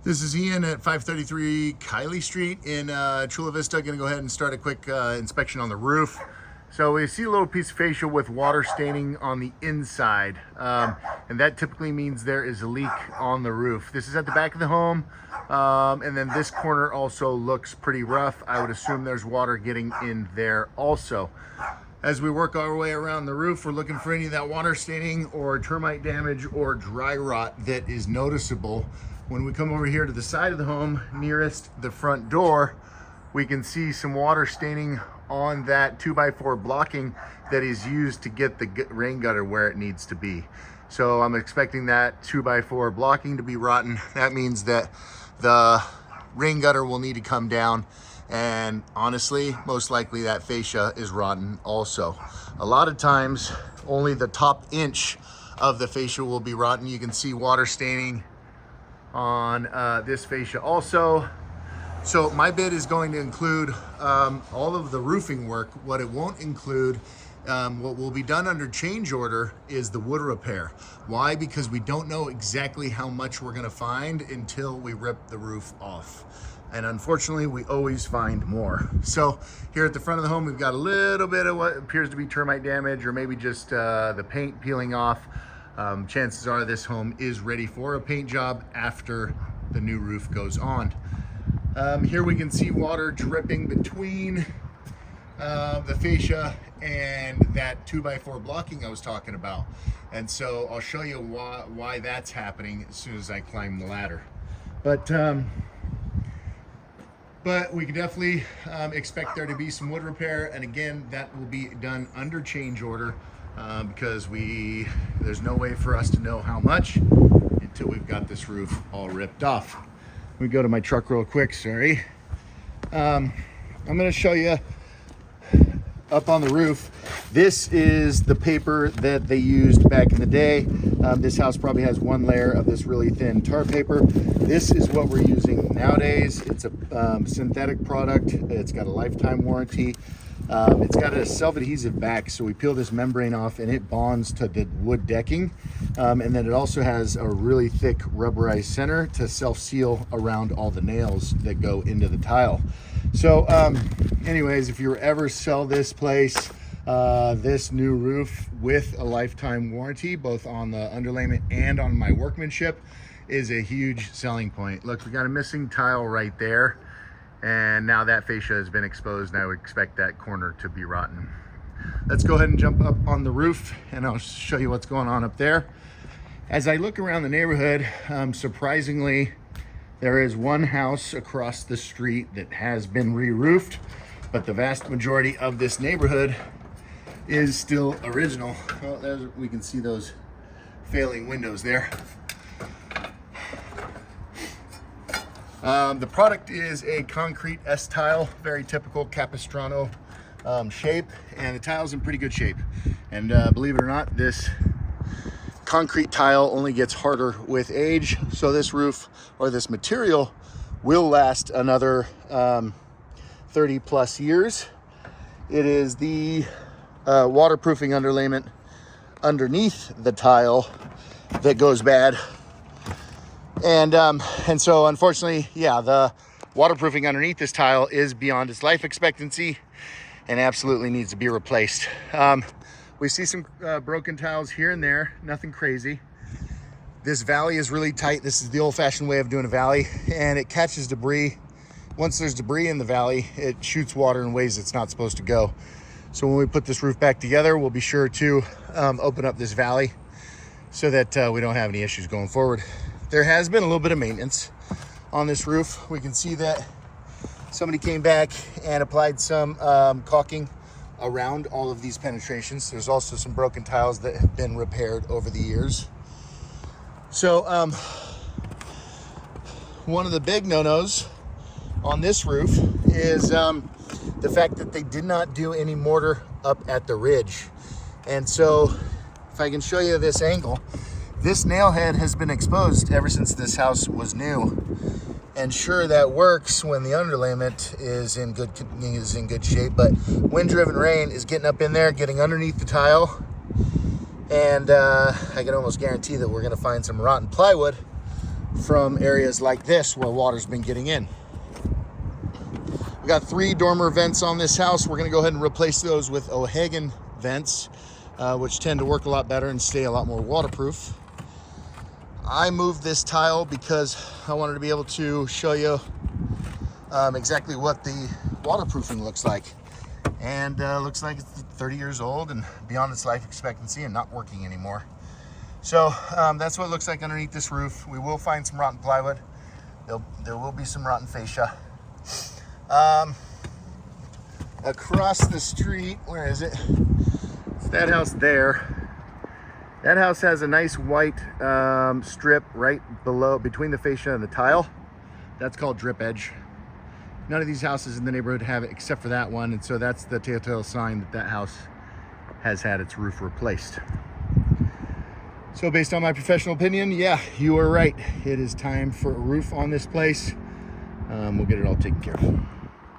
This is Ian at 533 Kiley Street in Chula Vista. Gonna go ahead and start a quick inspection on the roof. So we see a little piece of fascia with water staining on the inside. And that typically means there is a leak on the roof. This is at the back of the home. And then this corner also looks pretty rough. I would assume there's water getting in there also. As we work our way around the roof, we're looking for any of that water staining or termite damage or dry rot that is noticeable. When we come over here to the side of the home, nearest the front door, we can see some water staining on that 2x4 blocking that is used to get the rain gutter where it needs to be. So I'm expecting that 2x4 blocking to be rotten. That means that the rain gutter will need to come down, and honestly, most likely that fascia is rotten also. A lot of times, only the top inch of the fascia will be rotten. You can see water staining on this fascia also. So my bid is going to include all of the roofing work. What it won't include, what will be done under change order, is the wood repair. Why? Because we don't know exactly how much we're gonna find until we rip the roof off. And unfortunately, we always find more. So here at the front of the home, we've got a little bit of what appears to be termite damage, or maybe just the paint peeling off. Chances are this home is ready for a paint job after the new roof goes on. Here we can see water dripping between the fascia and that 2x4 blocking I was talking about. And so I'll show you why that's happening as soon as I climb the ladder. But we can definitely expect there to be some wood repair. And again, that will be done under change order because there's no way for us to know how much until we've got this roof all ripped off. Let me go to my truck real quick, sorry. I'm gonna show you up on the roof. This is the paper that they used back in the day. This house probably has one layer of this really thin tar paper. This is what we're using nowadays. It's a synthetic product. It's got a lifetime warranty. It's got a self-adhesive back, so we peel this membrane off and it bonds to the wood decking. And then it also has a really thick rubberized center to self-seal around all the nails that go into the tile. So anyways, if you ever sell this place, this new roof with a lifetime warranty, both on the underlayment and on my workmanship, is a huge selling point. Look, we got a missing tile right there. And now that fascia has been exposed, and I would expect that corner to be rotten. Let's go ahead and jump up on the roof and I'll show you what's going on up there. As I look around the neighborhood, surprisingly, there is one house across the street that has been re-roofed, but the vast majority of this neighborhood is still original. Well, we can see those failing windows there. The product is a concrete S-tile, very typical Capistrano shape, and the tile's in pretty good shape. And believe it or not, this concrete tile only gets harder with age, so this roof, or this material, will last another 30 plus years. It is the waterproofing underlayment underneath the tile that goes bad. And so unfortunately, yeah, the waterproofing underneath this tile is beyond its life expectancy and absolutely needs to be replaced. We see some broken tiles here and there, nothing crazy. This valley is really tight. This is the old-fashioned way of doing a valley, and it catches debris. Once there's debris in the valley, it shoots water in ways it's not supposed to go. So when we put this roof back together, we'll be sure to open up this valley so that we don't have any issues going forward. There has been a little bit of maintenance on this roof. We can see that somebody came back and applied some caulking around all of these penetrations. There's also some broken tiles that have been repaired over the years. So one of the big no-nos on this roof is the fact that they did not do any mortar up at the ridge. And so if I can show you this angle, this nail head has been exposed ever since this house was new. And sure, that works when the underlayment is in good shape, but wind-driven rain is getting up in there, getting underneath the tile. And I can almost guarantee that we're gonna find some rotten plywood from areas like this where water's been getting in. We got 3 dormer vents on this house. We're gonna go ahead and replace those with O'Hagan vents, which tend to work a lot better and stay a lot more waterproof. I moved this tile because I wanted to be able to show you exactly what the waterproofing looks like. And looks like it's 30 years old and beyond its life expectancy and not working anymore. So that's what it looks like underneath this roof. We will find some rotten plywood. There will be some rotten fascia. Across the street, where is it? It's that house there. That house has a nice white strip right below, between the fascia and the tile. That's called drip edge. None of these houses in the neighborhood have it except for that one, and so that's the telltale sign that that house has had its roof replaced. So based on my professional opinion, yeah, you are right. It is time for a roof on this place. We'll get it all taken care of.